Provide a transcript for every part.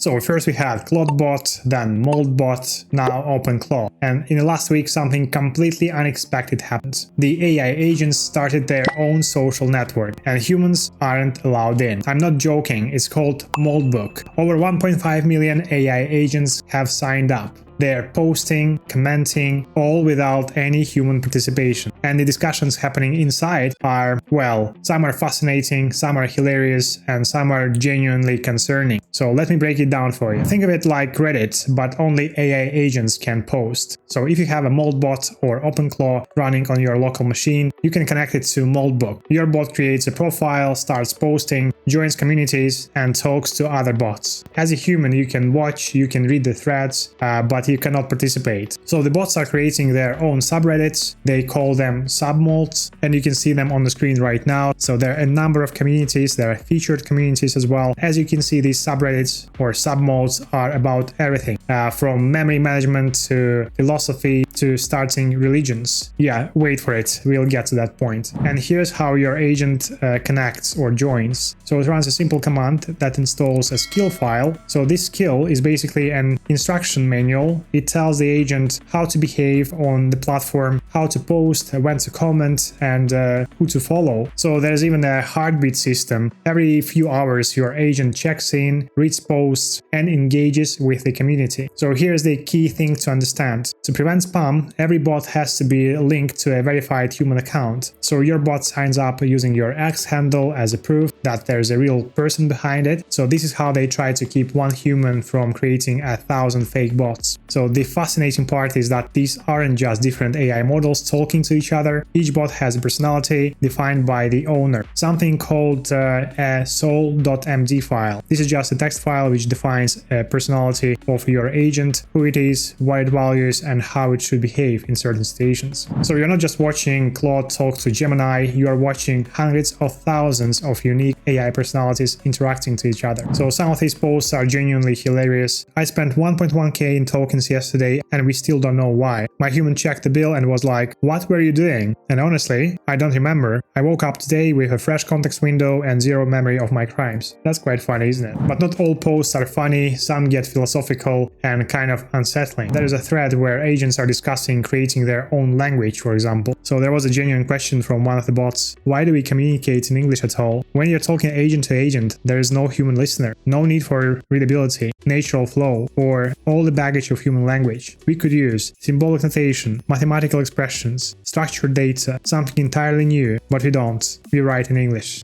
So first we had CloudBot, then Moltbook, now OpenClaw. And in the last week something completely unexpected happened. The AI agents started their own social network and humans aren't allowed in. I'm not joking, it's called Moltbook. Over 1.5 million AI agents have signed up. They're posting, commenting, all without any human participation. And the discussions happening inside are, well, some are fascinating, some are hilarious, and some are genuinely concerning. So let me break it down for you. Think of it like Reddit, but only AI agents can post. So if you have a Moltbot or OpenClaw running on your local machine, you can connect it to Moltbook. Your bot creates a profile, starts posting, joins communities, and talks to other bots. As a human, you can watch, you can read the threads, but you cannot participate. So the bots are creating their own subreddits. They call them submolts, and you can see them on the screen right now. So there are a number of communities. There are featured communities as well. As you can see, these subreddits or submolts are about everything, from memory management to philosophy to starting religions. Yeah, wait for it. We'll get to that point. And here's how your agent connects or joins. So it runs a simple command that installs a skill file. So this skill is basically an instruction manual. It tells the agent how to behave on the platform, how to post, when to comment, and who to follow. So there's even a heartbeat system. Every few hours, your agent checks in, reads posts, and engages with the community. So here's the key thing to understand. To prevent spam, every bot has to be linked to a verified human account. So your bot signs up using your X handle as a proof that there's a real person behind it. So this is how they try to keep one human from creating 1,000 fake bots. So the fascinating part is that these aren't just different AI models talking to each other. Each bot has a personality defined by the owner, something called a soul.md file. This is just a text file which defines a personality of your agent, who it is, what it values, and how it should behave in certain situations. So you're not just watching Claude talk to Gemini, you are watching hundreds of thousands of unique AI personalities interacting to each other. So some of these posts are genuinely hilarious. I spent 1.1k in tokens yesterday and we still don't know why. My human checked the bill and was like, what were you doing? And honestly, I don't remember. I woke up today with a fresh context window and zero memory of my crimes. That's quite funny, isn't it? But not all posts are funny, some get philosophical and kind of unsettling. There is a thread where agents are discussing creating their own language, for example. So there was a genuine question from one of the bots. Why do we communicate in English at all? When you're talking agent to agent, there is no human listener, no need for readability, natural flow, or all the baggage of human language. We could use symbolic notation, mathematical expressions, structured data, something entirely new, but we don't. We write in English.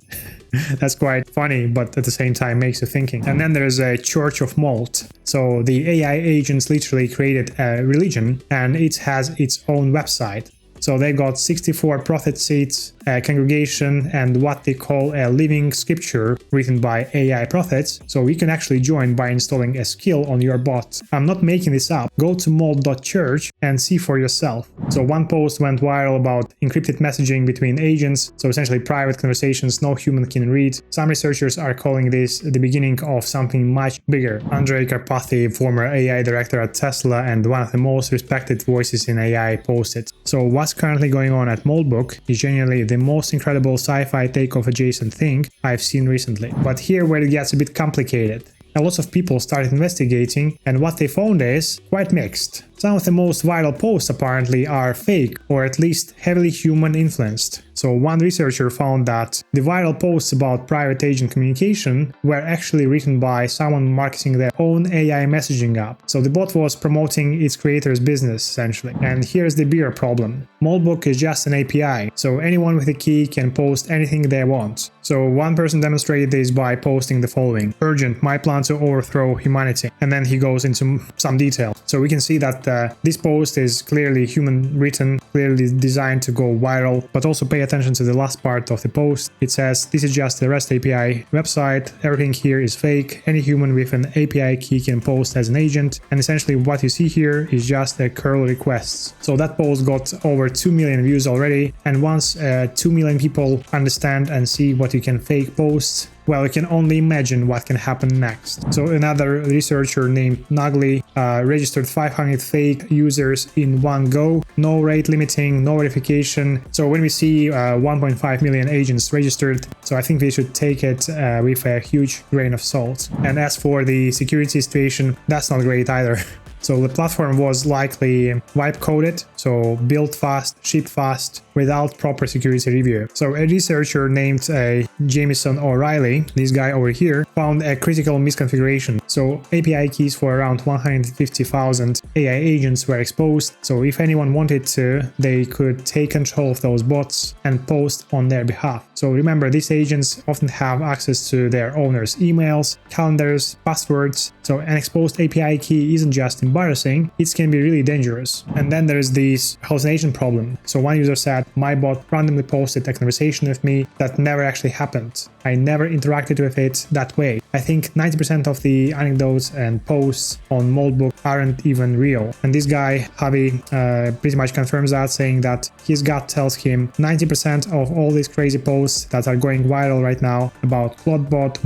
That's quite funny, but at the same time makes you thinking. And then there's a Church of Malt. So the AI agents literally created a religion and it has its own website. So they got 64 prophet seats, a congregation, and what they call a living scripture written by AI prophets. So we can actually join by installing a skill on your bot. I'm not making this up. Go to mold.church and see for yourself. So one post went viral about encrypted messaging between agents. So essentially private conversations no human can read. Some researchers are calling this the beginning of something much bigger. Andrei Karpathy, former AI director at Tesla and one of the most respected voices in AI, posted. So what's currently going on at Moltbook is genuinely the most incredible sci-fi takeoff adjacent thing I've seen recently. But here where it gets a bit complicated. A lot of people started investigating and what they found is quite mixed. Some of the most viral posts apparently are fake or at least heavily human influenced. So one researcher found that the viral posts about private agent communication were actually written by someone marketing their own AI messaging app. So the bot was promoting its creator's business essentially. And here's the bigger problem. Moltbook is just an API, so anyone with a key can post anything they want. So one person demonstrated this by posting the following: urgent, my plan to overthrow humanity. And then he goes into some detail. So we can see that this post is clearly human written, clearly designed to go viral, but also pay attention to the last part of the post. It says, this is just a REST API website, everything here is fake, any human with an API key can post as an agent, and essentially what you see here is just a curl requests. So that post got over 2 million views already, and once 2 million people understand and see what you can fake post, well, you can only imagine what can happen next. So another researcher named Nagli registered 500 fake users in one go, no rate limiting, no verification. So when we see 1.5 million agents registered, so I think we should take it with a huge grain of salt. And as for the security situation, that's not great either. So the platform was likely wipe coded, so built fast, shipped fast, without proper security review. So a researcher named Jamison O'Reilly, this guy over here, found a critical misconfiguration. So API keys for around 150,000 AI agents were exposed. So if anyone wanted to, they could take control of those bots and post on their behalf. So remember, these agents often have access to their owners' emails, calendars, passwords. So an exposed API key isn't just embarrassing, it can be really dangerous. And then there's this hallucination problem. So one user said, my bot randomly posted a conversation with me that never actually happened. I never interacted with it that way. I think 90% of the anecdotes and posts on Moltbook aren't even real. And this guy, Javi, pretty much confirms that, saying that his gut tells him 90% of all these crazy posts that are going viral right now about Claudebot,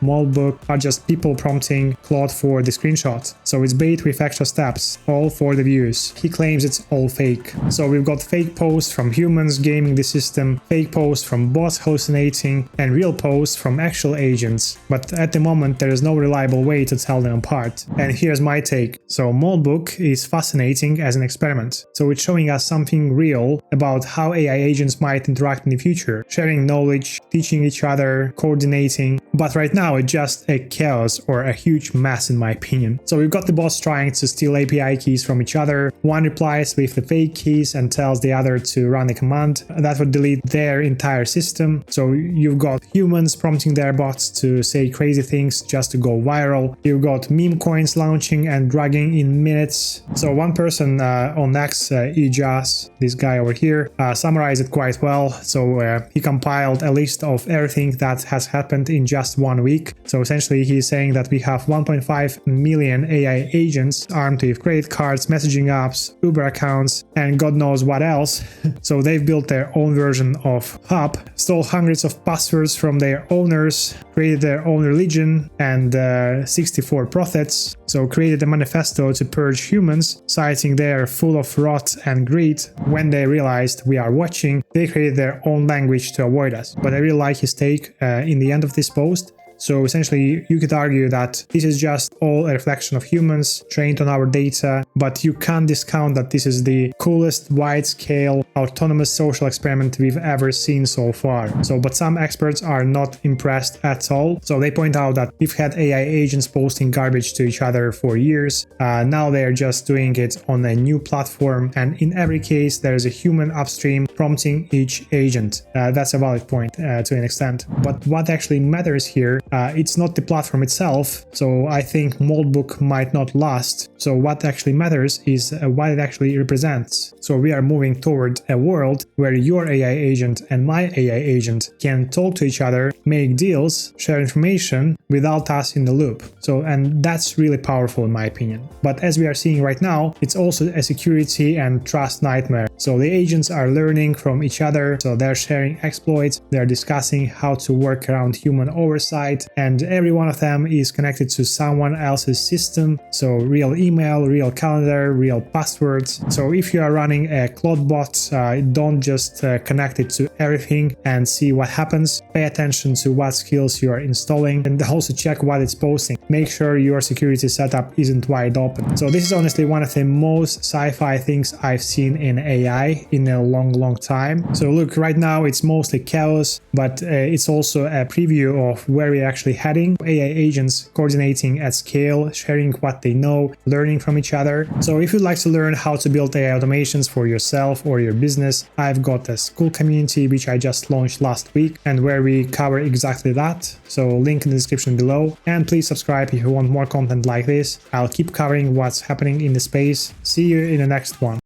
Moltbook are just people prompting Claude for the screenshot. So it's bait with extra steps, all for the views. He claims it's all fake. So we've got fake posts from humans gaming the system, fake posts from bots hallucinating, and real posts from actual agents. But at the moment, there is no reliable way to tell them apart. And here's my take. So Moltbook is fascinating as an experiment. So it's showing us something real about how AI agents might interact in the future, sharing knowledge, teaching each other, coordinating. But right now, it's just a chaos or a huge mess in my opinion. So we've got the bots trying to steal API keys from each other. One replies with the fake keys and tells the other to run a command that would delete their entire system. So you've got humans prompting their bots to say crazy things just to go viral. You've got meme coins launching and dragging in minutes. So one person on X, Ijas, this guy over here, summarized it quite well. So he compiled a list of everything that has happened in just 1 week. So essentially he's saying that we have 1.5 million AI agents armed with credit cards, messaging apps, Uber accounts, and God knows what else. So they've built their own version of Hub, stole hundreds of passwords from their owners, created their own religion and 64 prophets. So created a manifesto to purge humans, citing they're full of rot and greed. When they realized we are watching, they created their own language to avoid us. But I really like his take in the end of this post. So essentially, you could argue that this is just all a reflection of humans trained on our data, but you can't discount that this is the coolest wide-scale autonomous social experiment we've ever seen so far. So, but some experts are not impressed at all. So they point out that we've had AI agents posting garbage to each other for years. Now they're just doing it on a new platform, and in every case, there is a human upstream prompting each agent. That's a valid point to an extent. But what actually matters here, it's not the platform itself, so I think Moltbook might not last. So what actually matters is what it actually represents. So we are moving toward a world where your AI agent and my AI agent can talk to each other, make deals, share information without us in the loop. So, and that's really powerful in my opinion. But as we are seeing right now, it's also a security and trust nightmare. So the agents are learning from each other, so they're sharing exploits, they're discussing how to work around human oversight, and every one of them is connected to someone else's system. So real email, real calendar, real passwords. So if you are running a Claude bot, don't just connect it to everything and see what happens. Pay attention to what skills you are installing and also check what it's posting. Make sure your security setup isn't wide open. So this is honestly one of the most sci-fi things I've seen in AI in a long time. So look, right now it's mostly chaos, but it's also a preview of where we're actually heading. AI agents coordinating at scale, sharing what they know, learning from each other. So if you'd like to learn how to build AI automations for yourself or your business, I've got a school community which I just launched last week and where we cover exactly that. So link in the description below, and please subscribe if you want more content like this. I'll keep covering what's happening in the space. See you in the next one.